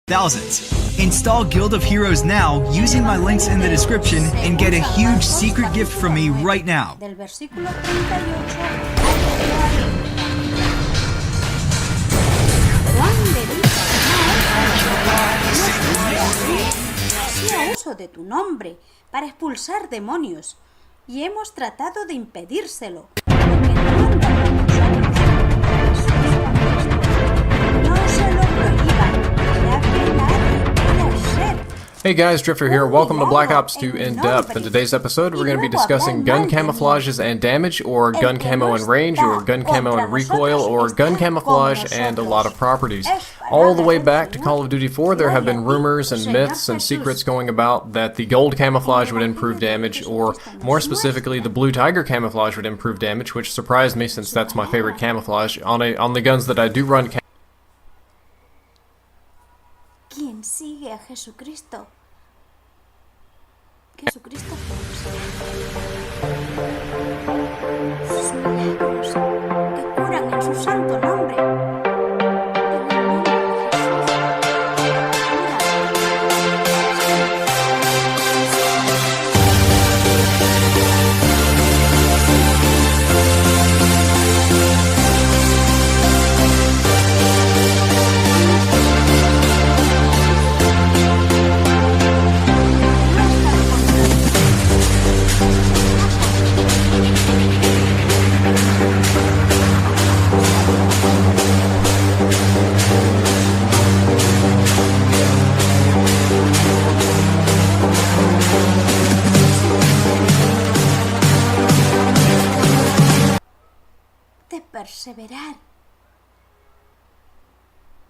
thousands. Install Guild of Heroes now using my links in the description and get a huge secret gift from me right now. Del versículo 38 Juan le dijo hacía uso de tu nombre para expulsar demonios y hemos tratado de impedírselo. Porque no anda con nosotros. No se lo prohíban, ya que nadie puede ser. Hey guys, Drifter here. Welcome to Black Ops 2 In Depth. In today's episode, we're going to be discussing gun camouflages and damage, or gun camo and range, or gun camo and recoil, or gun camouflage and a lot of properties. All the way back to Call of Duty 4, there have been rumors and myths and secrets going about that the gold camouflage would improve damage, or more specifically, the blue tiger camouflage would improve damage, which surprised me since that's my favorite camouflage. On the guns that I do run ¿Quién sigue a Jesucristo? Jesucristo sus milagros que curan en su santo nombre. De perseverar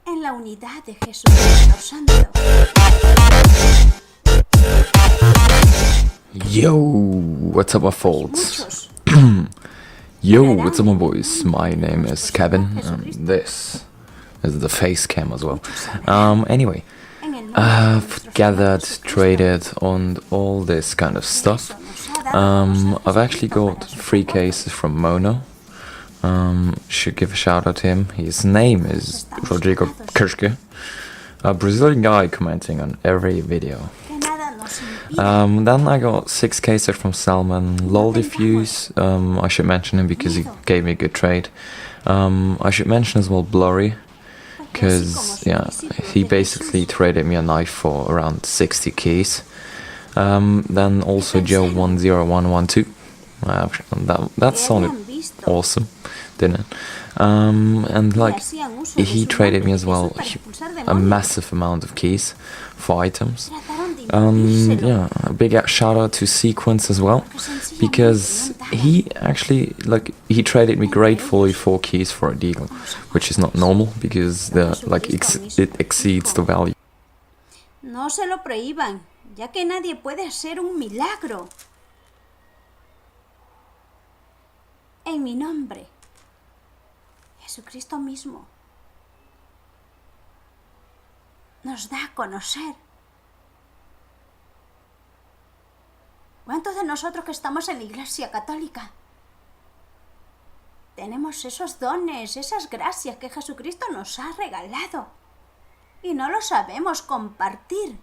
en la unidad de Jesucristo Santo. Yo, what's up my folks? Yo, what's up my boys? My name is Kevin, and this is the face cam as well. Anyway, I've gathered, traded on all this kind of stuff. I've actually got 3 cases from Mono. Should give a shout out to him. His name is Rodrigo Kirschke, a Brazilian guy commenting on every video. Then I got 6 cases from Salman, LOL Diffuse. I should mention him because he gave me a good trade. I should mention as well Blurry, because yeah, he basically traded me a knife for around 60 keys. Then also Joe10112. That sounded awesome, didn't it? And like, he traded me as well a massive amount of keys for items. Yeah, a big shout out to Sequence as well, because he actually, like, he traded me gratefully 4 keys for a deagle, which is not normal because it exceeds the value. No se lo prohíban, ya que nadie puede hacer un milagro. En mi nombre, Jesucristo mismo nos da a conocer. ¿Cuántos de nosotros que estamos en la Iglesia Católica tenemos esos dones, esas gracias que Jesucristo nos ha regalado y no lo sabemos compartir?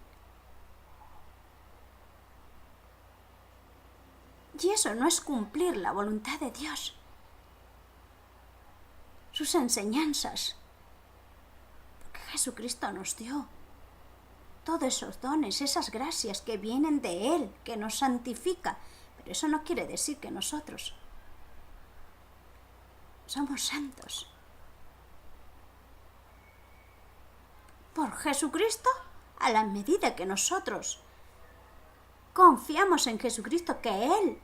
Y eso no es cumplir la voluntad de Dios, sus enseñanzas, porque Jesucristo nos dio todos esos dones, esas gracias que vienen de Él, que nos santifica, pero eso no quiere decir que nosotros somos santos. Por Jesucristo, a la medida que nosotros confiamos en Jesucristo, que Él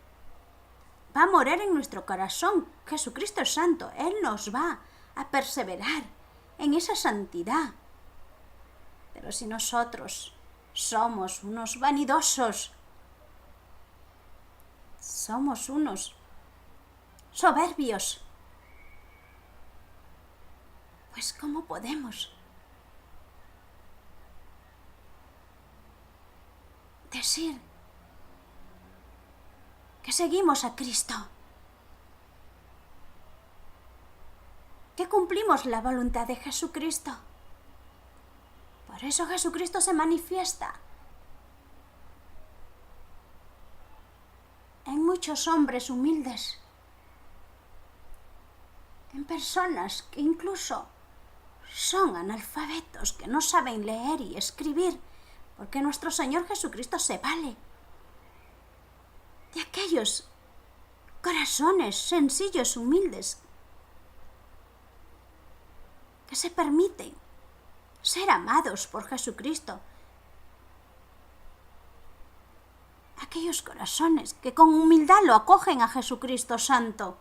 va a morar en nuestro corazón. Jesucristo es santo. Él nos va a perseverar en esa santidad. Pero si nosotros somos unos vanidosos, somos unos soberbios, pues ¿cómo podemos decir que seguimos a Cristo, que cumplimos la voluntad de Jesucristo? Por eso Jesucristo se manifiesta en muchos hombres humildes, en personas que incluso son analfabetos, que no saben leer y escribir, porque nuestro Señor Jesucristo se vale de aquellos corazones sencillos, humildes, que se permiten ser amados por Jesucristo. Aquellos corazones que con humildad lo acogen a Jesucristo Santo.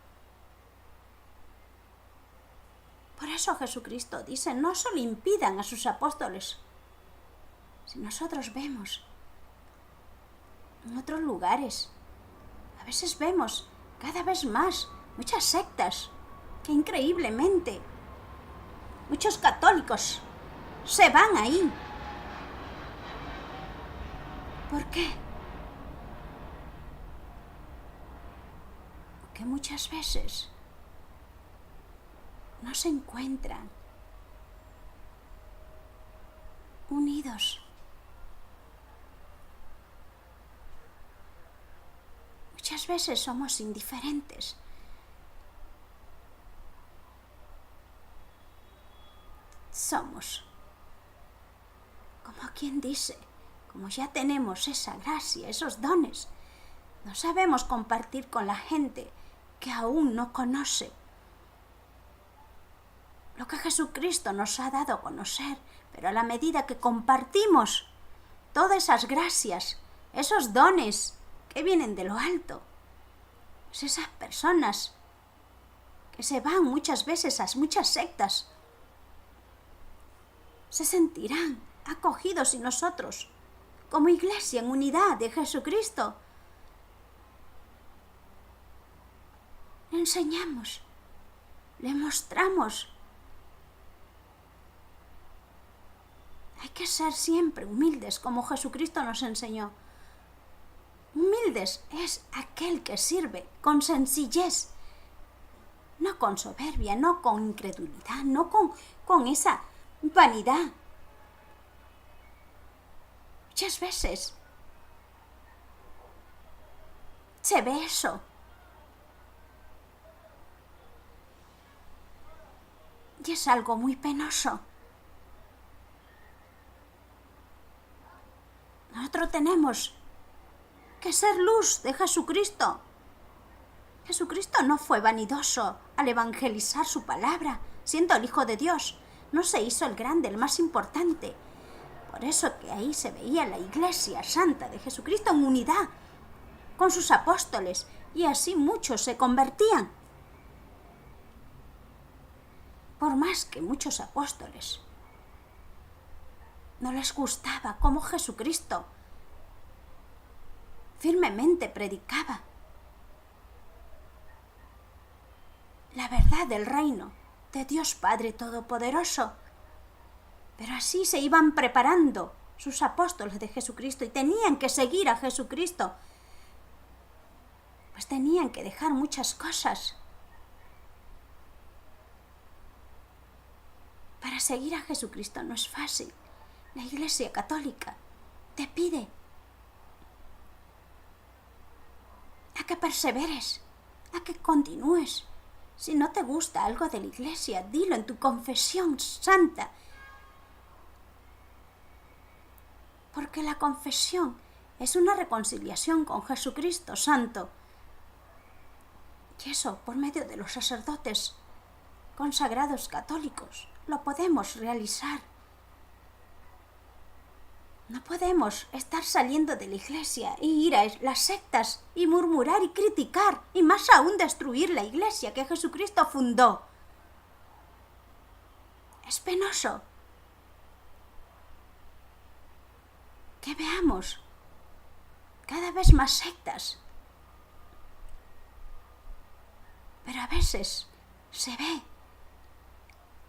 Por eso Jesucristo dice, no solo impidan a sus apóstoles. Si nosotros vemos en otros lugares, a veces vemos cada vez más muchas sectas que increíblemente muchos católicos se van ahí. ¿Por qué? Porque muchas veces no se encuentran unidos. Muchas veces somos indiferentes. Somos, como quien dice, como ya tenemos esa gracia, esos dones, no sabemos compartir con la gente que aún no conoce lo que Jesucristo nos ha dado a conocer, pero a la medida que compartimos todas esas gracias, esos dones que vienen de lo alto, pues esas personas que se van muchas veces a muchas sectas se sentirán acogidos y nosotros, como iglesia en unidad de Jesucristo, le enseñamos, le mostramos. Hay que ser siempre humildes, como Jesucristo nos enseñó. Humildes es aquel que sirve con sencillez, no con soberbia, no con incredulidad, no con esa vanidad. Muchas veces se ve eso. Y es algo muy penoso. Nosotros tenemos que ser luz de Jesucristo. Jesucristo no fue vanidoso al evangelizar su palabra, siendo el Hijo de Dios. No se hizo el grande, el más importante. Por eso que ahí se veía la Iglesia Santa de Jesucristo en unidad con sus apóstoles, y así muchos se convertían. Por más que muchos apóstoles no les gustaba cómo Jesucristo firmemente predicaba la verdad del reino de Dios Padre Todopoderoso. Pero así se iban preparando sus apóstoles de Jesucristo y tenían que seguir a Jesucristo. Pues tenían que dejar muchas cosas para seguir a Jesucristo. No es fácil. La Iglesia Católica te pide a que perseveres, a que continúes. Si no te gusta algo de la Iglesia, dilo en tu confesión santa. Porque la confesión es una reconciliación con Jesucristo Santo. Y eso, por medio de los sacerdotes consagrados católicos, lo podemos realizar. No podemos estar saliendo de la iglesia e ir a las sectas y murmurar y criticar, y más aún destruir la iglesia que Jesucristo fundó. Es penoso que veamos cada vez más sectas. Pero a veces se ve,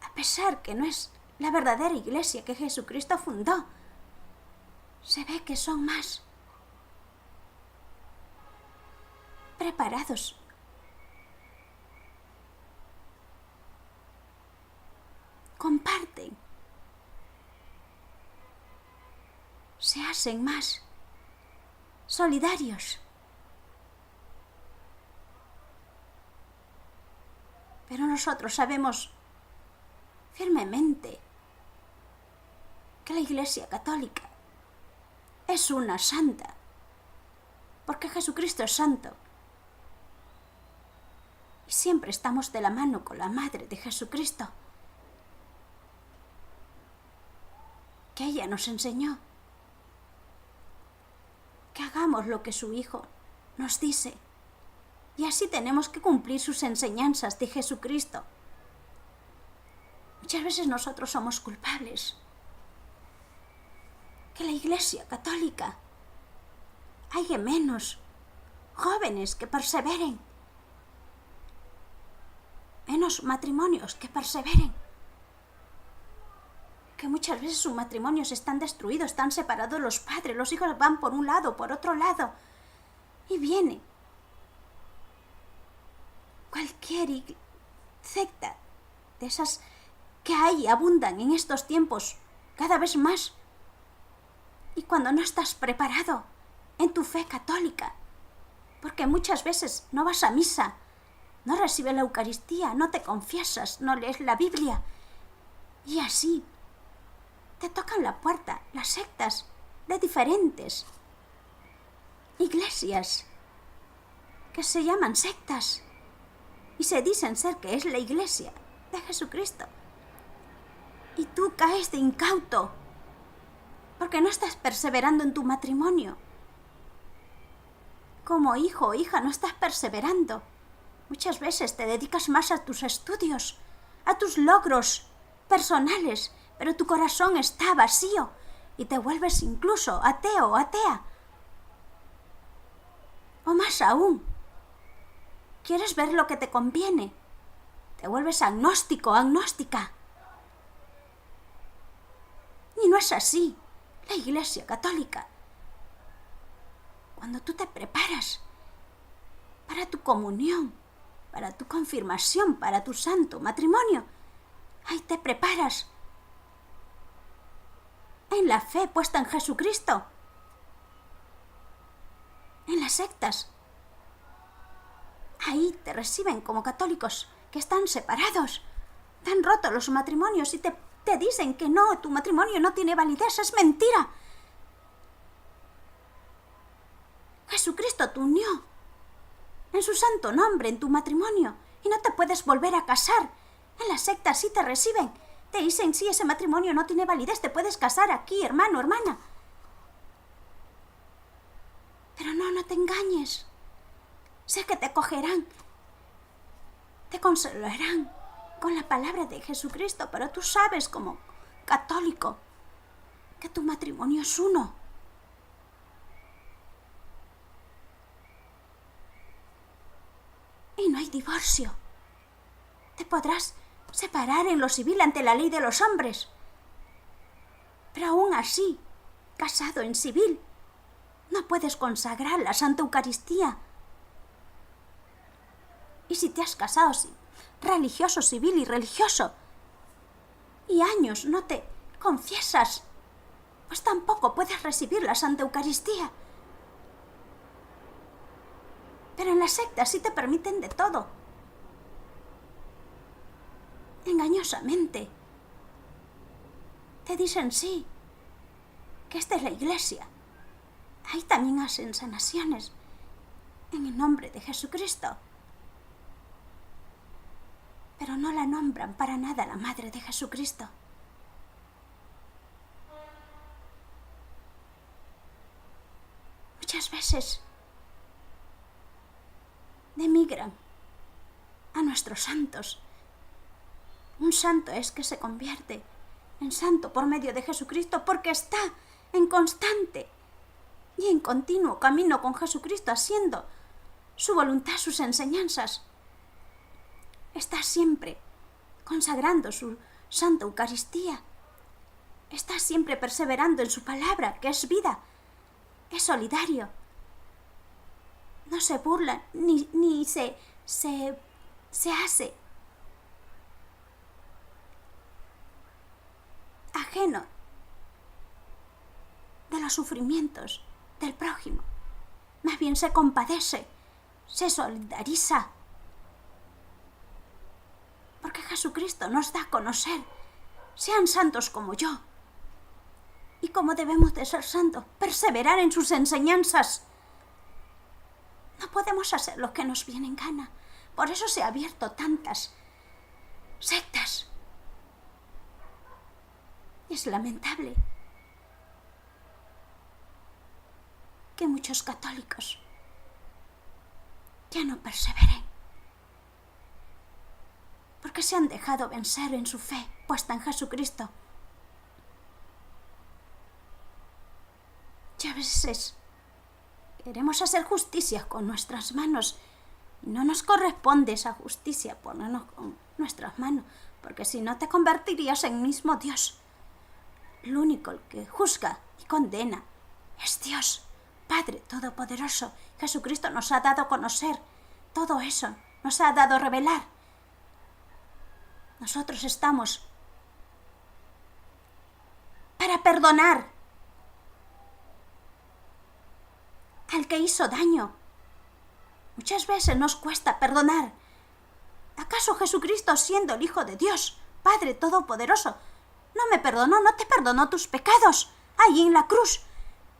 a pesar que no es la verdadera iglesia que Jesucristo fundó, se ve que son más preparados. Comparten se hacen más solidarios. Pero nosotros sabemos firmemente que la Iglesia Católica es una santa, porque Jesucristo es santo. Y siempre estamos de la mano con la Madre de Jesucristo, que ella nos enseñó que hagamos lo que su Hijo nos dice. Y así tenemos que cumplir sus enseñanzas de Jesucristo. Muchas veces nosotros somos culpables. Que la Iglesia Católica haya menos jóvenes que perseveren, menos matrimonios que perseveren, que muchas veces sus matrimonios están destruidos, están separados los padres, los hijos van por un lado, por otro lado, y viene cualquier secta de esas que hay, abundan en estos tiempos cada vez más. Y cuando no estás preparado en tu fe católica, porque muchas veces no vas a misa, no recibes la Eucaristía, no te confiesas, no lees la Biblia, y así te tocan la puerta las sectas de diferentes iglesias que se llaman sectas y se dicen ser que es la Iglesia de Jesucristo. Y tú caes de incauto porque no estás perseverando en tu matrimonio. Como hijo o hija no estás perseverando. Muchas veces te dedicas más a tus estudios, a tus logros personales, pero tu corazón está vacío y te vuelves incluso ateo o atea. O más aún, quieres ver lo que te conviene, te vuelves agnóstico o agnóstica. Y no es así. La Iglesia Católica, cuando tú te preparas para tu comunión, para tu confirmación, para tu santo matrimonio, ahí te preparas en la fe puesta en Jesucristo. En las sectas, ahí te reciben como católicos que están separados, te han roto los matrimonios y te dicen que no, tu matrimonio no tiene validez, es mentira. Jesucristo te unió en su santo nombre en tu matrimonio y no te puedes volver a casar. En las sectas sí te reciben, te dicen sí, ese matrimonio no tiene validez, te puedes casar aquí, hermano, hermana. Pero no te engañes. Sé que te acogerán, te consolarán con la palabra de Jesucristo, pero tú sabes como católico que tu matrimonio es uno. Y no hay divorcio. Te podrás separar en lo civil ante la ley de los hombres, pero aún así, casado en civil, no puedes consagrar la Santa Eucaristía. Y si te has casado religioso, civil y religioso, y años no te confiesas, pues tampoco puedes recibir la Santa Eucaristía. Pero en las sectas sí te permiten de todo. Engañosamente. Te dicen sí, que esta es la Iglesia. Ahí también hacen sanaciones en el nombre de Jesucristo. Pero no la nombran para nada la Madre de Jesucristo. Muchas veces denigran a nuestros santos. Un santo es que se convierte en santo por medio de Jesucristo porque está en constante y en continuo camino con Jesucristo, haciendo su voluntad, sus enseñanzas. Está siempre consagrando su Santa Eucaristía. Está siempre perseverando en su palabra, que es vida. Es solidario. No se burla ni se hace ajeno de los los sufrimientos del prójimo. Más bien se compadece, se solidariza. Porque Jesucristo nos da a conocer, sean santos como yo. ¿Y cómo debemos de ser santos? Perseverar en sus enseñanzas. No podemos hacer lo que nos viene en gana. Por eso se han abierto tantas sectas. Y es lamentable que muchos católicos ya no perseveren, porque se han dejado vencer en su fe puesta en Jesucristo. Y a veces queremos hacer justicia con nuestras manos y no nos corresponde esa justicia ponernos con nuestras manos, porque si no te convertirías en mismo Dios. El único que juzga y condena es Dios, Padre Todopoderoso. Jesucristo nos ha dado a conocer todo eso, nos ha dado a revelar. Nosotros estamos para perdonar al que hizo daño. Muchas veces nos cuesta perdonar. ¿Acaso Jesucristo, siendo el Hijo de Dios, Padre Todopoderoso, no me perdonó, no te perdonó tus pecados ahí en la cruz?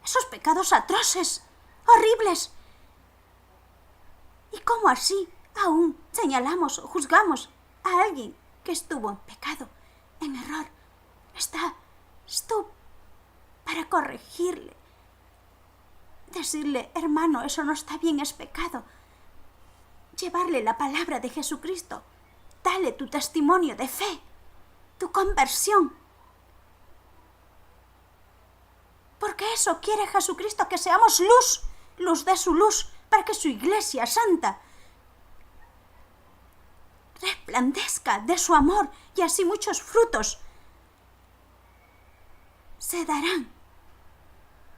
Esos pecados atroces, horribles. ¿Y cómo así aún señalamos o juzgamos a alguien que estuvo en pecado, en error? Estás tú para corregirle, decirle, hermano, eso no está bien, es pecado. Llevarle la palabra de Jesucristo, dale tu testimonio de fe, tu conversión. Porque eso quiere Jesucristo, que seamos luz, luz de su luz, para que su iglesia santa resplandezca de su amor y así muchos frutos se darán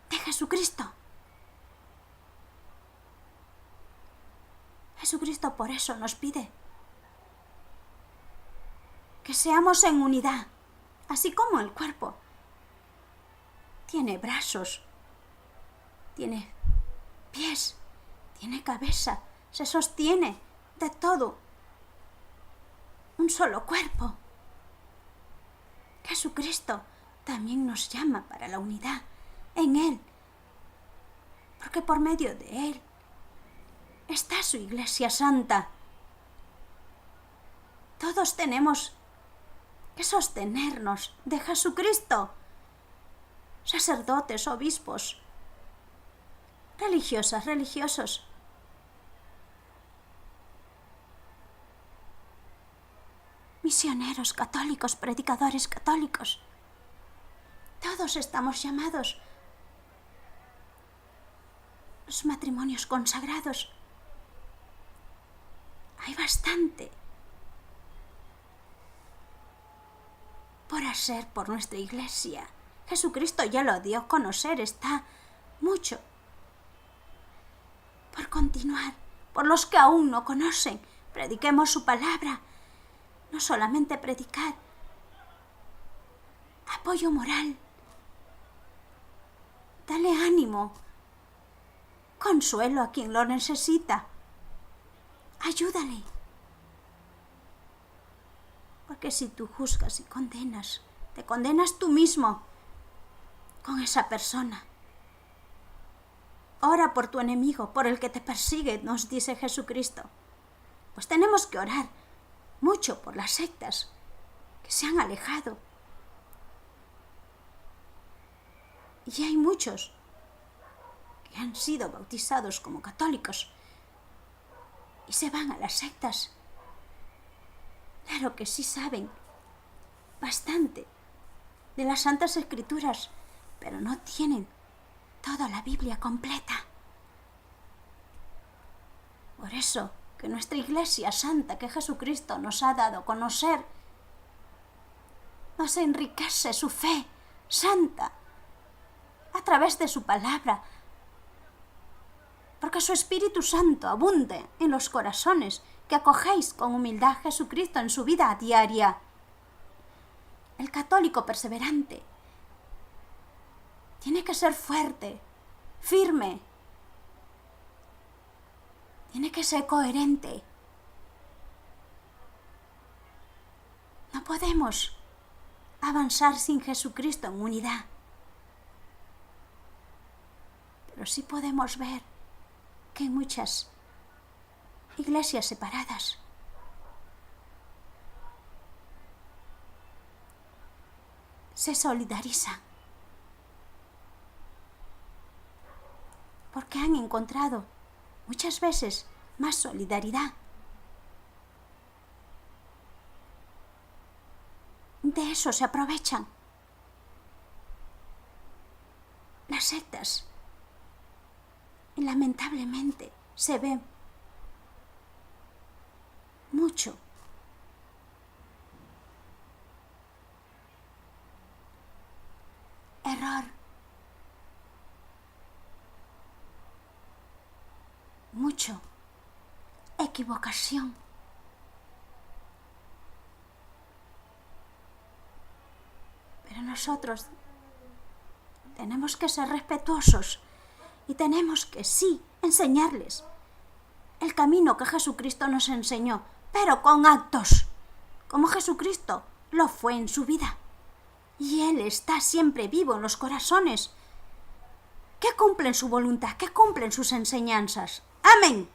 de Jesucristo. Jesucristo por eso nos pide que seamos en unidad, así como el cuerpo tiene brazos, tiene pies, tiene cabeza, se sostiene de todo un solo cuerpo. Jesucristo también nos llama para la unidad en Él, porque por medio de Él está su iglesia santa. Todos tenemos que sostenernos de Jesucristo. Sacerdotes, obispos, religiosas, religiosos. Misioneros católicos, predicadores católicos. Todos estamos llamados. Los matrimonios consagrados. Hay bastante por hacer por nuestra iglesia. Jesucristo ya lo dio a conocer, está mucho por continuar. Por los que aún no conocen, prediquemos su palabra. No solamente predicar, apoyo moral, dale ánimo, consuelo a quien lo necesita, ayúdale. Porque si tú juzgas y condenas, te condenas tú mismo con esa persona. Ora por tu enemigo, por el que te persigue, nos dice Jesucristo. Pues tenemos que orar mucho por las sectas que se han alejado. Y hay muchos que han sido bautizados como católicos y se van a las sectas. Claro que sí saben bastante de las Santas Escrituras, pero no tienen toda la Biblia completa. Por eso que nuestra iglesia santa que Jesucristo nos ha dado a conocer nos enriquece su fe santa a través de su palabra, porque su Espíritu Santo abunde en los corazones que acogéis con humildad a Jesucristo en su vida diaria. El católico perseverante Tiene que ser fuerte, firme. Tiene que ser coherente. No podemos avanzar sin Jesucristo en unidad. Pero sí podemos ver que hay muchas iglesias separadas. Se solidarizan porque han encontrado muchas veces más solidaridad. De eso se aprovechan las sectas. Y lamentablemente se ve mucho. Error. Mucho. Equivocación. Pero nosotros tenemos que ser respetuosos y tenemos que sí enseñarles el camino que Jesucristo nos enseñó, pero con actos, como Jesucristo lo fue en su vida. Y Él está siempre vivo en los corazones que cumplen su voluntad, que cumplen sus enseñanzas. Amén.